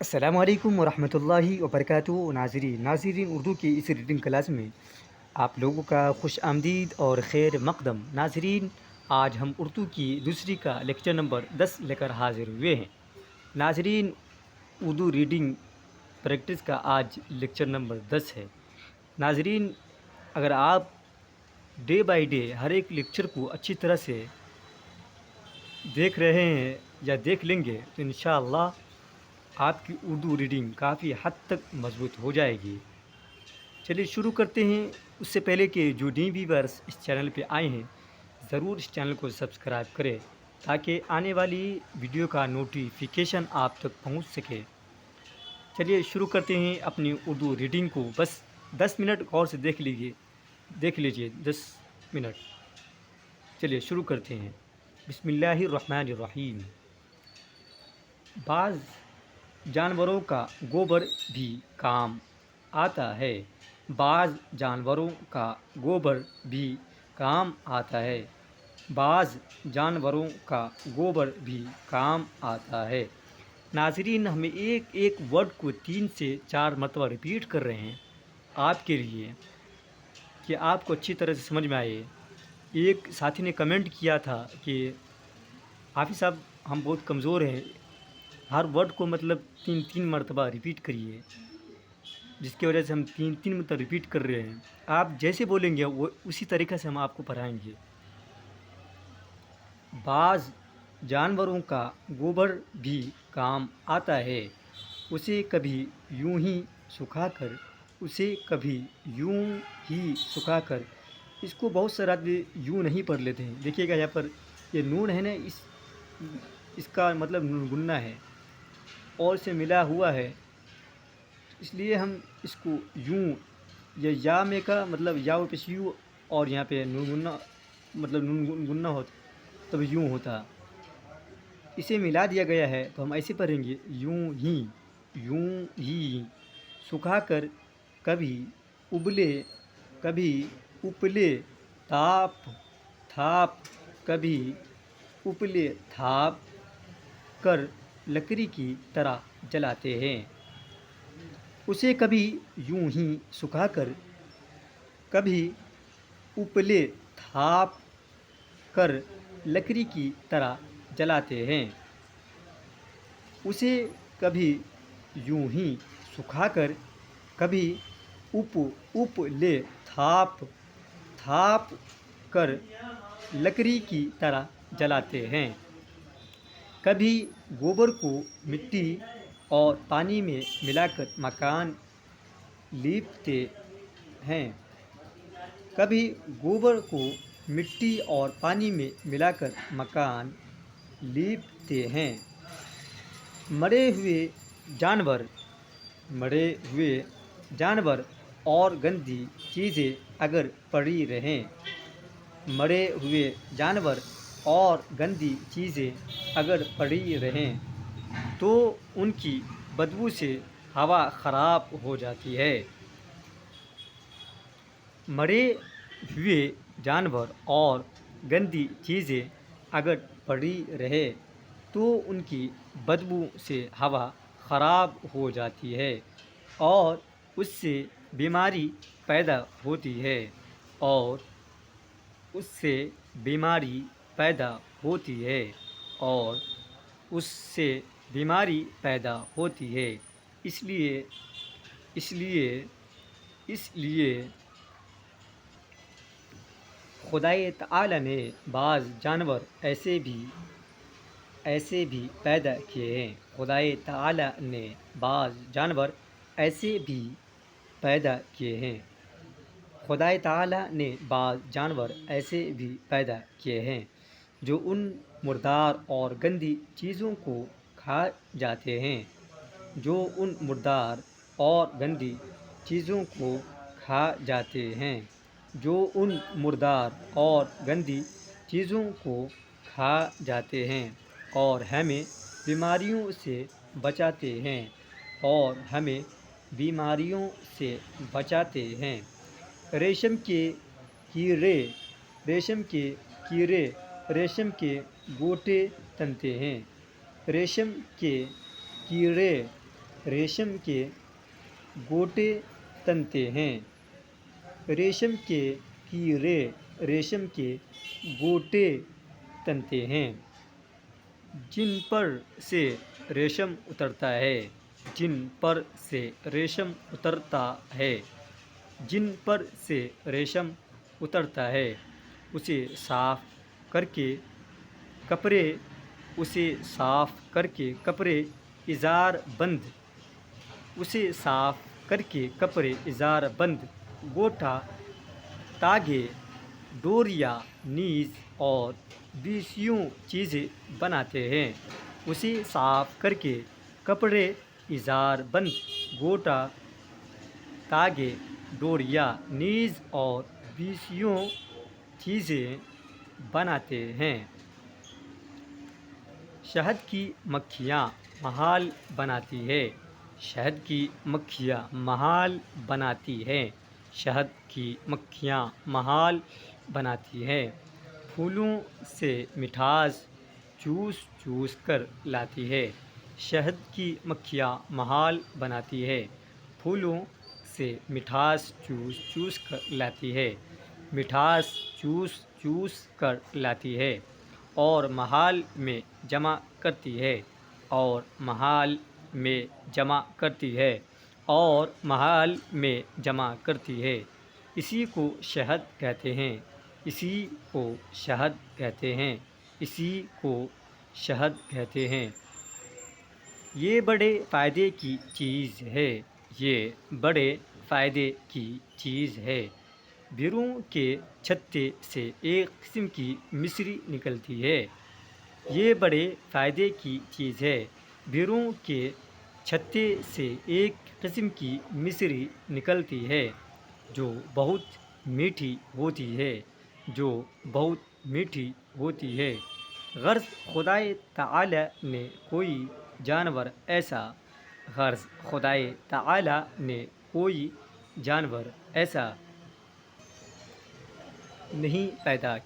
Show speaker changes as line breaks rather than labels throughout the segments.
السلام علیکم ورحمۃ اللہ وبرکاتہ ناظرین اردو کی اس ریڈنگ کلاس میں آپ لوگوں کا خوش آمدید اور خیر مقدم۔ ناظرین، آج ہم اردو کی دوسری کا لیکچر نمبر 10 لے کر حاضر ہوئے ہیں۔ ناظرین، اردو ریڈنگ پریکٹس کا آج لیکچر نمبر 10 ہے۔ ناظرین، اگر آپ ڈے بائی ڈے ہر ایک لیکچر کو اچھی طرح سے دیکھ رہے ہیں یا دیکھ لیں گے تو انشاءاللہ آپ کی اردو ریڈنگ کافی حد تک مضبوط ہو جائے گی۔ چلیے شروع کرتے ہیں۔ اس سے پہلے کہ جو نئی ویورس اس چینل پہ آئے ہیں ضرور اس چینل کو سبسکرائب کریں تاکہ آنے والی ویڈیو کا نوٹیفیکیشن آپ تک پہنچ سکے۔ چلیے شروع کرتے ہیں اپنی اردو ریڈنگ کو۔ بس 10 منٹ غور سے دیکھ لیجیے 10 منٹ۔ چلیے شروع کرتے ہیں۔ بسم اللہ الرحمن الرحیم۔ بعض جانوروں کا گوبر بھی کام آتا ہے۔ بعض جانوروں کا گوبر بھی کام آتا ہے۔ بعض جانوروں کا گوبر بھی کام آتا ہے۔ ناظرین، ہمیں ایک ورڈ کو 3 سے 4 مرتبہ ریپیٹ کر رہے ہیں آپ کے لیے کہ آپ کو اچھی طرح سے سمجھ میں آئے۔ ایک ساتھی نے کمنٹ کیا تھا کہ حافظ صاحب ہم بہت کمزور ہیں، ہر ورڈ کو مطلب 3 مرتبہ ریپیٹ کریے، جس کی وجہ سے ہم 3 مرتبہ ریپیٹ کر رہے ہیں۔ آپ جیسے بولیں گے وہ اسی طریقے سے ہم آپ کو پڑھائیں گے۔ بعض جانوروں کا گوبر بھی کام آتا ہے، اسے کبھی یوں ہی سکھا کر اس کو بہت سارے آدمی یوں نہیں پڑھ لیتے ہیں۔ دیکھیے گا یہاں پر یہ نون ہے نا، اس کا مطلب نون گننا ہے اور سے ملا ہوا ہے، اس لیے ہم اس کو یوں یا میں کا مطلب یا پیش یوں اور یہاں پہ نون گننا مطلب نون گننا ہوتا تب یوں ہوتا، اسے ملا دیا گیا ہے تو ہم ایسے پڑھیں گے یوں ہی سکھا کر کبھی اپلے تھاپ کبھی اپلے تھاپ کر لکڑی کی طرح جلاتے ہیں۔ اسے کبھی یوں ہی سکھا کر کبھی اپلے تھاپ کر لکڑی کی طرح جلاتے ہیں۔ اسے کبھی یوں ہی سکھا کر کبھی اپلے تھاپ کر لکڑی کی طرح جلاتے ہیں۔ کبھی گوبر کو مٹی اور پانی میں ملا کر مکان لیپتے ہیں۔ کبھی گوبر کو مٹی اور پانی میں ملا کر مکان لیپتے ہیں۔ مرے ہوئے جانور اور گندی چیزیں اگر پڑی رہیں تو ان کی بدبو سے ہوا خراب ہو جاتی ہے۔ مرے ہوئے جانور اور گندی چیزیں اگر پڑی رہے تو ان کی بدبو سے ہوا خراب ہو جاتی ہے اور اس سے بیماری پیدا ہوتی ہے۔ اس لیے خدائے تعالی نے بعض جانور ایسے بھی پیدا کیے ہیں۔ خدائے تعالی نے بعض جانور ایسے بھی پیدا کیے ہیں۔ خدائے تعالی نے بعض جانور ایسے بھی پیدا کیے ہیں جو ان مردار اور گندی چیزوں کو کھا جاتے ہیں۔ اور ہمیں بیماریوں سے بچاتے ہیں۔ ریشم کے کیڑے ریشم کے گوٹے تنتے ہیں۔ ریشم کے کیڑے ریشم کے گوٹے تنتے ہیں، ریشم کے کیڑے ریشم کے گوٹے تنتے ہیں، جن پر سے ریشم اترتا ہے، جن پر سے ریشم اترتا ہے، جن پر سے ریشم اترتا ہے، اسے صاف کر کے کپڑے ازار بند گوٹا تاگے ڈوریاں نیز اور بیسیوں چیزیں بناتے ہیں، اسے صاف کر کے کپڑے ازار بند گوٹا تاگے ڈوریاں نیز اور بیسیوں چیزیں بناتے ہیں۔ شہد کی مکھیاں محال بناتی ہے، شہد کی مکھیاں محال بناتی ہے، شہد کی مکھیاں محال بناتی ہے، پھولوں سے مٹھاس چوس چوس کر لاتی ہے، شہد کی مکھیاں محال بناتی ہے، پھولوں سے مٹھاس چوس چوس کر لاتی ہے، مٹھاس چوس چوس کر لاتی ہے، اور محال میں جمع کرتی ہے، اور محال میں جمع کرتی ہے، اور محال میں جمع کرتی ہے، اسی کو شہد کہتے ہیں، اسی کو شہد کہتے ہیں، اسی کو شہد کہتے ہیں۔ یہ بڑے فائدے کی چیز ہے، یہ بڑے فائدے کی چیز ہے۔ بیروں کے چھتے سے ایک قسم کی مصری نکلتی ہے، یہ بڑے فائدے کی چیز ہے۔ بیروں کے چھتے سے ایک قسم کی مصری نکلتی ہے، جو بہت میٹھی ہوتی ہے، جو بہت میٹھی ہوتی ہے۔ غرض خدائے تعالی نے کوئی جانور ایسا نہیں پیدا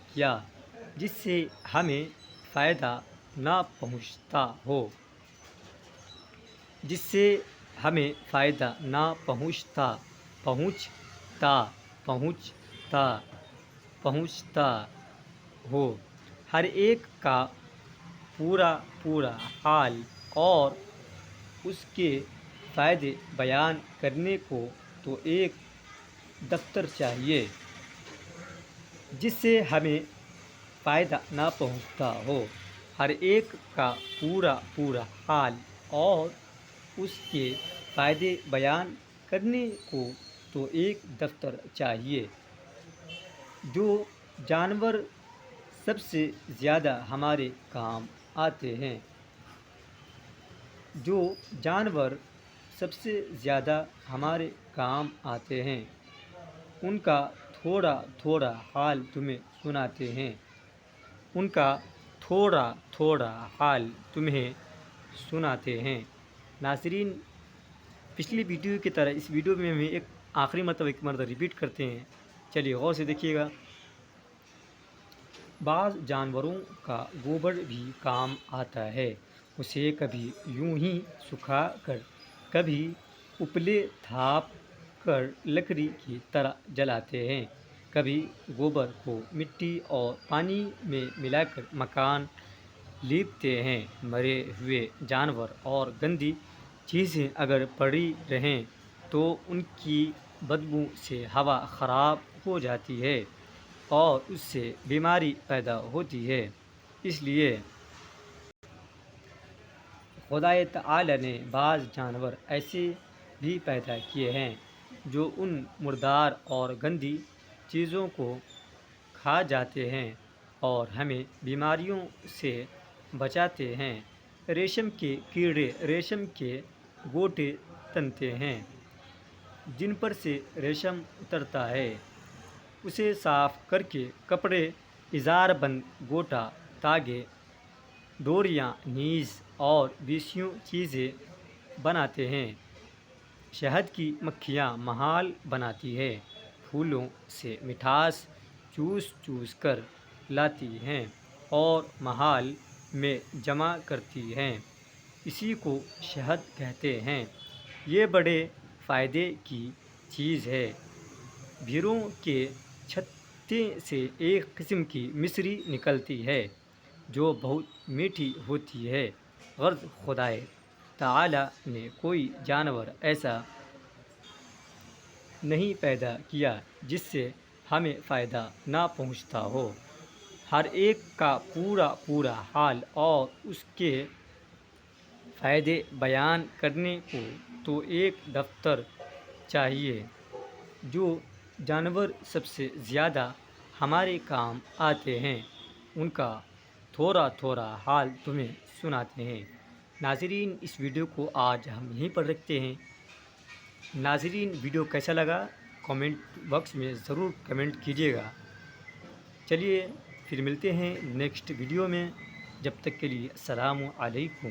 کیا جس سے ہمیں فائدہ نہ پہنچتا ہو۔ ہر ایک کا پورا حال اور اس کے فائدے بیان کرنے کو تو ایک دفتر چاہیے، جس سے ہمیں فائدہ نہ پہنچتا ہو۔ ہر ایک کا پورا حال اور اس کے فائدے بیان کرنے کو تو ایک دفتر چاہیے۔ جو جانور سب سے زیادہ ہمارے کام آتے ہیں، جو جانور سب سے زیادہ ہمارے کام آتے ہیں، ان کا تھوڑا حال تمہیں سناتے ہیں، ان کا تھوڑا حال تمہیں سناتے ہیں۔ ناظرین، پچھلی ویڈیو کی طرح اس ویڈیو میں ہمیں ایک آخری مرتبہ ریپیٹ کرتے ہیں، چلیے غور سے دیکھیے گا۔ بعض جانوروں کا گوبر بھی کام آتا ہے، اسے کبھی یوں ہی سکھا کر، کبھی اپلے تھاپ کر لکڑی کی طرح جلاتے ہیں، کبھی گوبر کو مٹی اور پانی میں ملا کر مکان لیپتے ہیں۔ مرے ہوئے جانور اور گندی چیزیں اگر پڑی رہیں تو ان کی بدبو سے ہوا خراب ہو جاتی ہے اور اس سے بیماری پیدا ہوتی ہے۔ اس لیے خدائے تعالی نے بعض جانور ایسے بھی پیدا کیے ہیں جو ان مردار اور گندی چیزوں کو کھا جاتے ہیں اور ہمیں بیماریوں سے بچاتے ہیں۔ ریشم کے کیڑے ریشم کے گوٹے تنتے ہیں، جن پر سے ریشم اترتا ہے، اسے صاف کر کے کپڑے ازار بند گوٹا تاگے ڈوریاں نیز اور بیسیوں چیزیں بناتے ہیں۔ شہد کی مکھیاں محال بناتی ہے، پھولوں سے مٹھاس چوس چوس کر لاتی ہیں، اور محال میں جمع کرتی ہیں، اسی کو شہد کہتے ہیں۔ یہ بڑے فائدے کی چیز ہے۔ بھیڑوں کے چھتے سے ایک قسم کی مصری نکلتی ہے جو بہت میٹھی ہوتی ہے۔ غرض خدائے تعالی نے کوئی جانور ایسا نہیں پیدا کیا جس سے ہمیں فائدہ نہ پہنچتا ہو۔ ہر ایک کا پورا حال اور اس کے فائدے بیان کرنے کو تو ایک دفتر چاہیے۔ جو جانور سب سے زیادہ ہمارے کام آتے ہیں ان کا تھوڑا حال تمہیں سناتے ہیں۔ ناظرین، اس ویڈیو کو آج ہم یہیں پر رکھتے ہیں۔ ناظرین، ویڈیو کیسا لگا کمنٹ باکس میں ضرور کمنٹ کیجیے گا۔ چلیے پھر ملتے ہیں نیکسٹ ویڈیو میں، جب تک کے لیے السلام علیکم۔